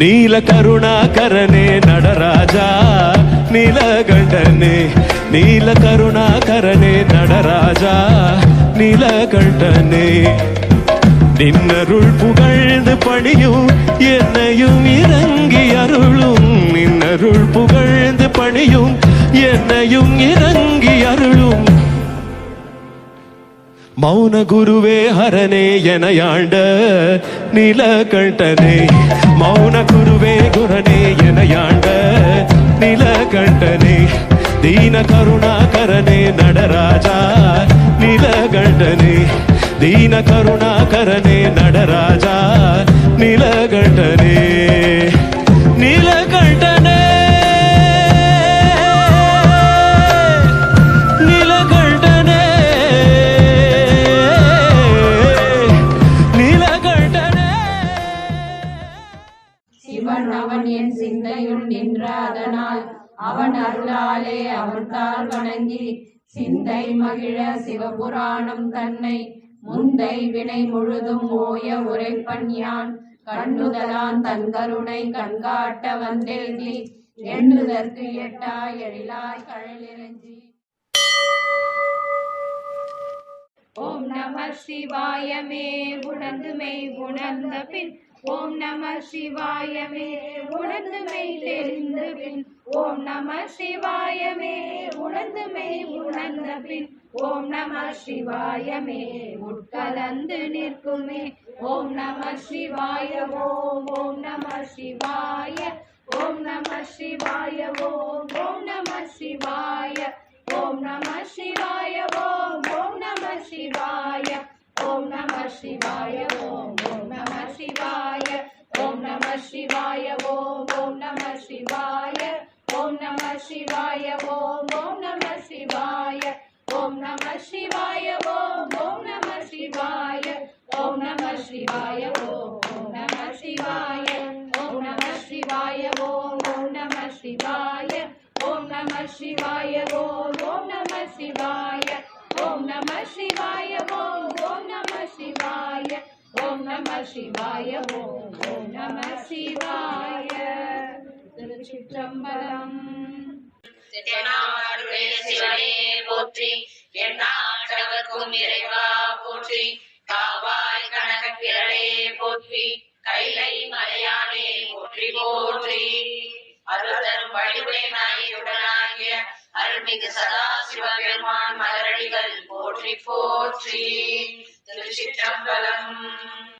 நீல கருணாகரனே நடராஜா நீலகண்டனே, நீல கருணாகரனே நடராஜா நீலகண்டனே. நின்னருள் புகழ்ந்து பணியும் என்னையும் இறங்கி அருளும், நின்னருள் புகழ்ந்து பணியும் என்னையும் இறங்கி அருளும். மௌன குருவே ஹரனே எனையாண்ட நீலகண்டனே, மௌன குருவே குரனே எனையாண்ட நீலகண்டனே. தீன கருணாகரனே நடராஜா நீலகண்டனே, தீன கருணாகரனே நடராஜா நீலகண்டனே. நீலகண்டனே நீலகண்டனே நீலகண்டனே. சிவன் அவன் என் சிந்தையுள் நின்ற அதனால் அவன் அருளாலே அவன் தாள் வணங்கி சிந்தை மகிழ சிவபுராணம் தன்னை முந்தை வினை முழுதும் ஓய உரைப்பன் யான். கண்ணுதலான் தன் கருணை கண்காட்ட வந்தேந்தி எண்ணுதற்கு எட்டாய் எழிலாய் கழலிறஞ்சி. ஓம் நம சிவாயமே உணர்ந்துமை உணர்ந்த பின், ஓம் நம சிவாயமே உணர்ந்துமை தெரிந்த பின், ஓம் நம சிவாயமே உணர்ந்துமை உணர்ந்த பின், ஓம் நம சிவாயமே உட்கலந்து நிற்குமே. ஓம் நம சிவாய ஓம், ஓம் நம சிவாய, ஓம் நம சிவாய ஓம், ஓம் நம சிவாய, ஓம் நம சிவாய ஓம், ஓம் நம சிவாய, ஓம் நம சிவாய ஓம், ஓம் நம சிவாய, ஓம் நம சிவாய ஓம், ஓம் நம சிவாய, ஓம் நம சிவாய ஓம், ஓம் நம சிவாய, ஓம் நம சிவாய ஓம், ஓம் நம சிவாய, ஓம் நம சிவாய ஓம், ஓம் நம சிவாய, ஓம் நம சிவாய ஓம், ஓம் நம சிவாய, ஓம் நம சிவாய ஓம், ஓம் நம சிவாய, ஓம் நம சிவாய ஓம், ஓம் நம சிவாய, ஓம் நம சிவாய ஓம், ஓம் நம சிவாய. திருச்சிற்றம்பலம். சிவனே போற்றி, எந்நாட்டவர்க்கும் இறைவா போற்றி, காவாய் கனகத்திரளே போற்றி, கைலை மலையானே போற்றி போற்றி. அருள்தரும் வழிவுடை நாயுடனாகிய அருள்மிகு சதாசிவ பெருமான் மலரடிகள் போற்றி போற்றி. திருச்சிற்றம்பலம்.